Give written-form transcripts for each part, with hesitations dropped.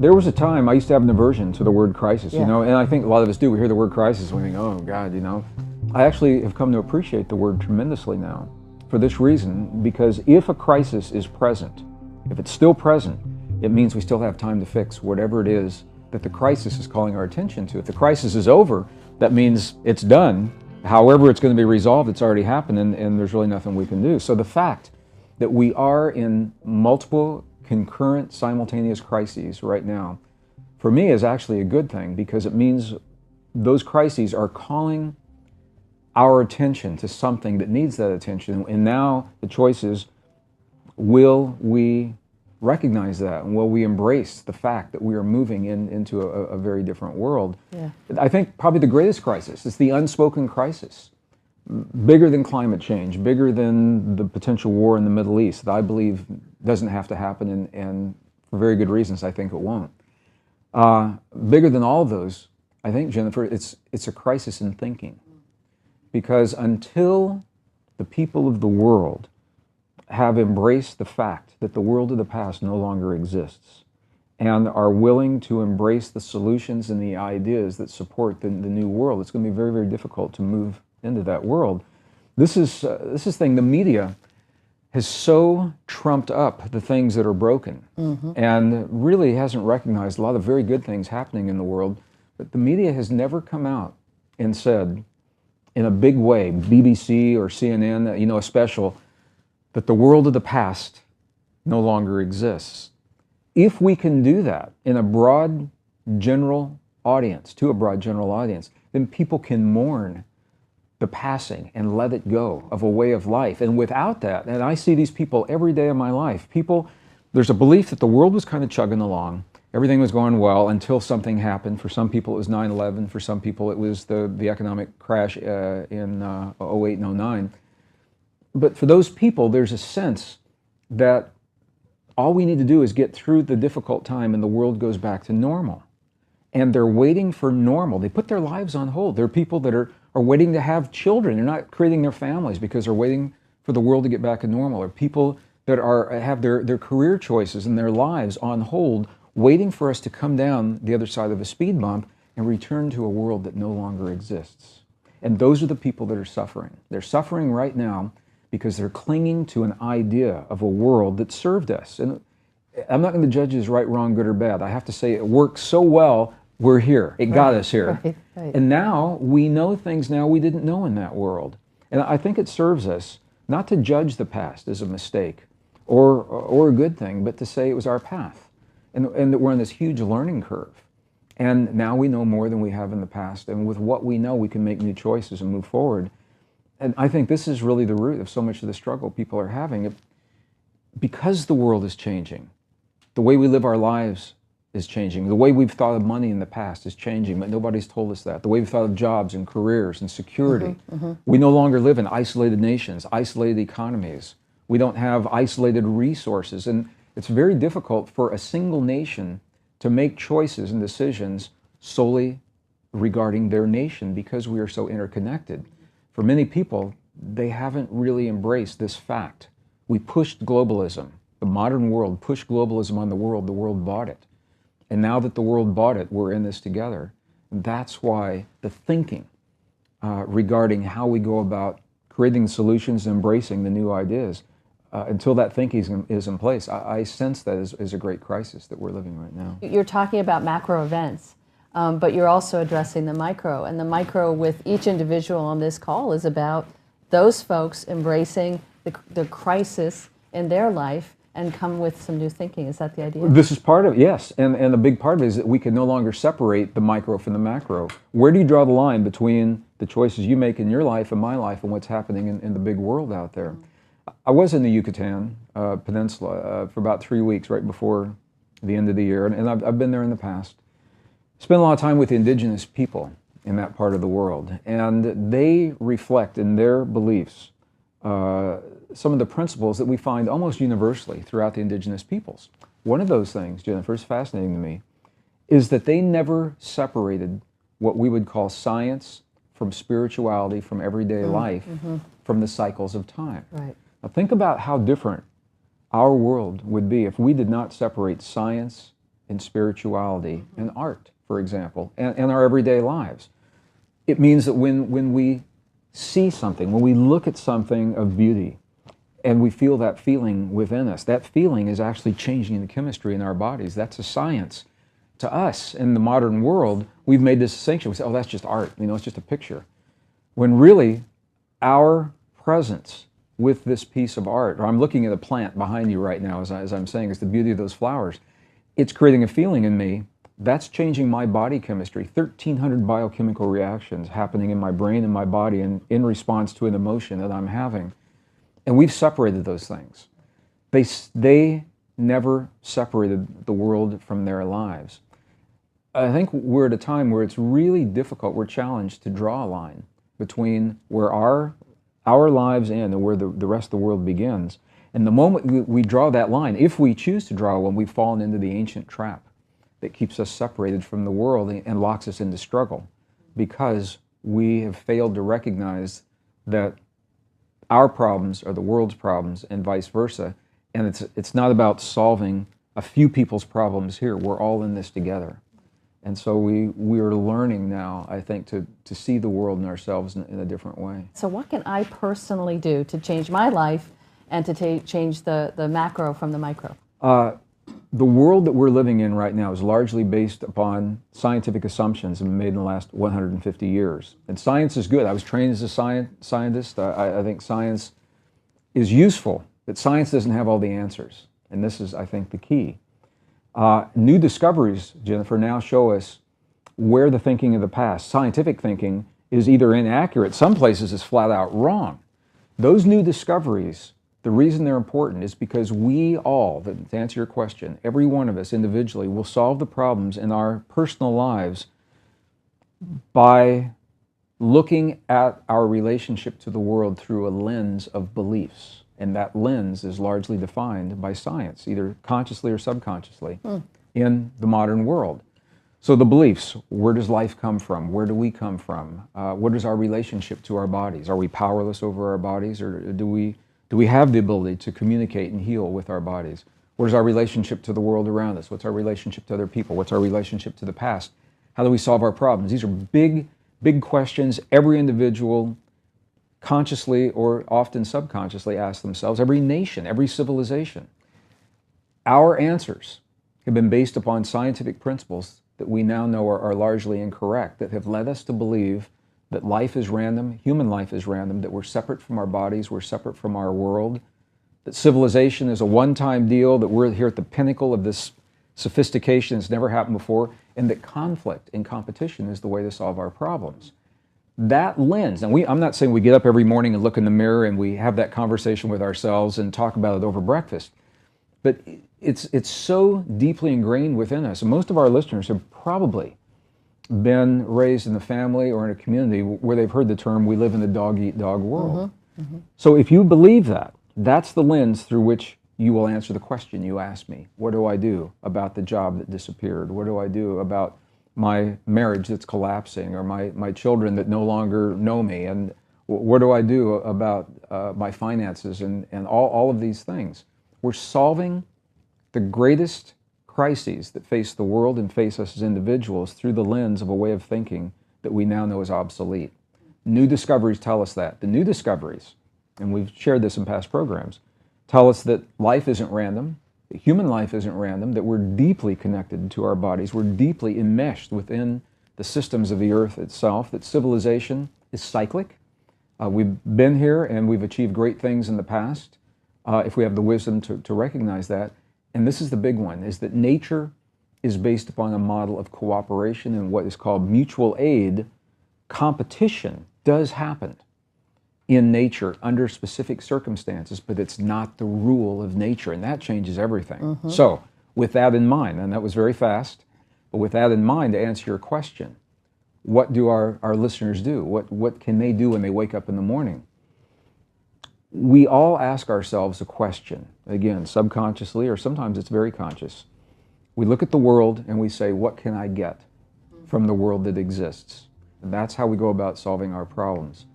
there was a time I used to have an aversion to the word crisis, Yeah. you know, and I think a lot of us do. We hear the word crisis and we think, oh God, you know. I actually have come to appreciate the word tremendously now for this reason, because if a crisis is present, if it's still present, it means we still have time to fix whatever it is that the crisis is calling our attention to. If the crisis is over, that means it's done. However it's going to be resolved, it's already happened, and there's really nothing we can do. So the fact that we are in multiple concurrent simultaneous crises right now, for me, is actually a good thing, because it means those crises are calling our attention to something that needs that attention. And now the choice is, will we recognize that, and will we embrace the fact that we are moving into a very different world? Yeah. I think probably the greatest crisis is the unspoken crisis, bigger than climate change, bigger than the potential war in the Middle East, that I believe doesn't have to happen, and for very good reasons I think it won't. Bigger than all of those, I think, Jennifer, it's a crisis in thinking. Because until the people of the world have embraced the fact that the world of the past no longer exists, and are willing to embrace the solutions and the ideas that support the new world, it's going to be very, very difficult to move into that world. This is thing, the media has so trumped up the things that are broken, and really hasn't recognized a lot of very good things happening in the world, but the media has never come out and said, in a big way, BBC or CNN, you know, a special, that the world of the past no longer exists. If we can do that in a broad general audience, to a broad general audience, then people can mourn the passing and let it go of a way of life. And without that, and I see these people every day of my life, there's a belief that the world was kind of chugging along, everything was going well until something happened. For some people it was 9/11, for some people it was the economic crash in 08 and 09. But for those people, there's a sense that all we need to do is get through the difficult time and the world goes back to normal. And they're waiting for normal. They put their lives on hold. There are people that are waiting to have children. They're not creating their families because they're waiting for the world to get back to normal. Or people that have their career choices and their lives on hold, waiting for us to come down the other side of a speed bump and return to a world that no longer exists. And those are the people that are suffering. They're suffering right now because they're clinging to an idea of a world that served us. And I'm not going to judge it as right, wrong, good, or bad. I have to say it worked so well, we're here. It got us here. Right. And now we know things now we didn't know in that world. And I think it serves us not to judge the past as a mistake or a good thing, but to say it was our path. And that we're on this huge learning curve. And now we know more than we have in the past. And with what we know, we can make new choices and move forward. And I think this is really the root of so much of the struggle people are having. Because the world is changing, the way we live our lives is changing. The way we've thought of money in the past is changing, but nobody's told us that. The way we've thought of jobs and careers and security. We no longer live in isolated nations, isolated economies. We don't have isolated resources. And it's very difficult for a single nation to make choices and decisions solely regarding their nation because we are so interconnected. For many people, they haven't really embraced this fact. We pushed globalism. The modern world pushed globalism on the world bought it. And now that the world bought it, we're in this together. That's why the thinking regarding how we go about creating solutions and embracing the new ideas, until that thinking is in place, I sense that is a great crisis that we're living right now. You're talking about macro events, but you're also addressing the micro. And the micro with each individual on this call is about those folks embracing the crisis in their life and come with some new thinking. Is that the idea? This is part of it, yes. And a big part of it is that we can no longer separate the micro from the macro. Where do you draw the line between the choices you make in your life and my life and what's happening in the big world out there? I was in the Yucatan Peninsula for about 3 weeks right before the end of the year, and I've been there in the past. Spent a lot of time with the indigenous people in that part of the world, and they reflect in their beliefs some of the principles that we find almost universally throughout the indigenous peoples. One of those things, Jennifer, is fascinating to me, is that they never separated what we would call science from spirituality, from everyday life, from the cycles of time. Right. Now think about how different our world would be if we did not separate science in spirituality and art, for example, and our everyday lives. It means that when we see something, when we look at something of beauty, and we feel that feeling within us, that feeling is actually changing the chemistry in our bodies. That's a science. To us, in the modern world, we've made this distinction. We say, oh, that's just art, it's just a picture. When really, our presence with this piece of art, or I'm looking at a plant behind you right now, as I'm saying, it's the beauty of those flowers. It's creating a feeling in me. That's changing my body chemistry. 1,300 biochemical reactions happening in my brain and my body in response to an emotion that I'm having. And we've separated those things. They never separated the world from their lives. I think we're at a time where it's really difficult, we're challenged to draw a line between where our lives end and where the rest of the world begins. And the moment we draw that line, if we choose to draw one, we've fallen into the ancient trap that keeps us separated from the world and locks us into struggle, because we have failed to recognize that our problems are the world's problems and vice versa. And it's not about solving a few people's problems here. We're all in this together. And so we are learning now, I think, to see the world and ourselves in a different way. So what can I personally do to change my life and to change the macro from the micro? The world that we're living in right now is largely based upon scientific assumptions made in the last 150 years. And science is good. I was trained as a scientist. I think science is useful, but science doesn't have all the answers. And this is, I think, the key. New discoveries, Jennifer, now show us where the thinking of the past, scientific thinking, is either inaccurate, some places is flat out wrong. Those new discoveries, the reason they're important is because we all, to answer your question, every one of us individually will solve the problems in our personal lives by looking at our relationship to the world through a lens of beliefs. And that lens is largely defined by science, either consciously or subconsciously, in the modern world. So the beliefs, where does life come from? Where do we come from? What is our relationship to our bodies? Are we powerless over our bodies, or do we have the ability to communicate and heal with our bodies? What is our relationship to the world around us? What's our relationship to other people? What's our relationship to the past? How do we solve our problems? These are big, big questions every individual consciously or often subconsciously ask themselves, every nation, every civilization. Our answers have been based upon scientific principles that we now know are largely incorrect, that have led us to believe that life is random, human life is random, that we're separate from our bodies, we're separate from our world, that civilization is a one-time deal, that we're here at the pinnacle of this sophistication that's never happened before, and that conflict and competition is the way to solve our problems. That lens, and I'm not saying we get up every morning and look in the mirror and we have that conversation with ourselves and talk about it over breakfast, but it's so deeply ingrained within us. And most of our listeners have probably been raised in a family or in a community where they've heard the term, we live in a dog-eat-dog world. So if you believe that, that's the lens through which you will answer the question you asked me. What do I do about the job that disappeared? What do I do about my marriage that's collapsing, or my children that no longer know me? And what do I do about my finances and all of these things? We're solving the greatest crises that face the world and face us as individuals through the lens of a way of thinking that we now know is obsolete. New discoveries tell us that. The new discoveries, and we've shared this in past programs, tell us that life isn't random, that human life isn't random, that we're deeply connected to our bodies, we're deeply enmeshed within the systems of the earth itself, that civilization is cyclic. We've been here and we've achieved great things in the past, if we have the wisdom to recognize that. And this is the big one, is that nature is based upon a model of cooperation and what is called mutual aid. Competition does happen in nature under specific circumstances, but it's not the rule of nature, and that changes everything. So with that in mind, and that was very fast, but with that in mind, to answer your question, what do our listeners do? What can they do when they wake up in the morning? We all ask ourselves a question, again, subconsciously, or sometimes it's very conscious. We look at the world and we say, what can I get from the world that exists? And that's how we go about solving our problems,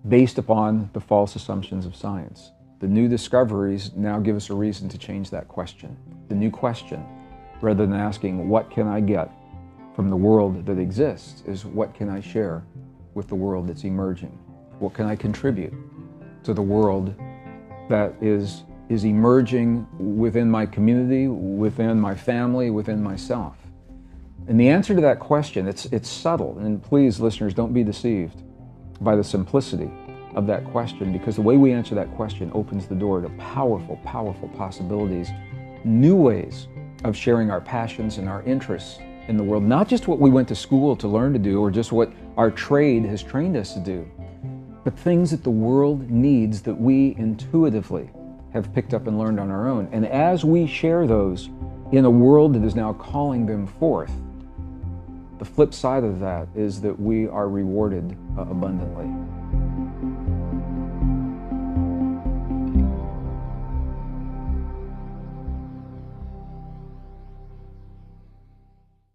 based upon the false assumptions of science. The new discoveries now give us a reason to change that question. The new question, rather than asking, what can I get from the world that exists, is what can I share with the world that's emerging? What can I contribute to the world that is emerging within my community, within my family, within myself? And the answer to that question, it's subtle, and please, listeners, don't be deceived by the simplicity of that question, because the way we answer that question opens the door to powerful, powerful possibilities, new ways of sharing our passions and our interests in the world, not just what we went to school to learn to do or just what our trade has trained us to do, but things that the world needs that we intuitively have picked up and learned on our own. And as we share those in a world that is now calling them forth, the flip side of that is that we are rewarded abundantly.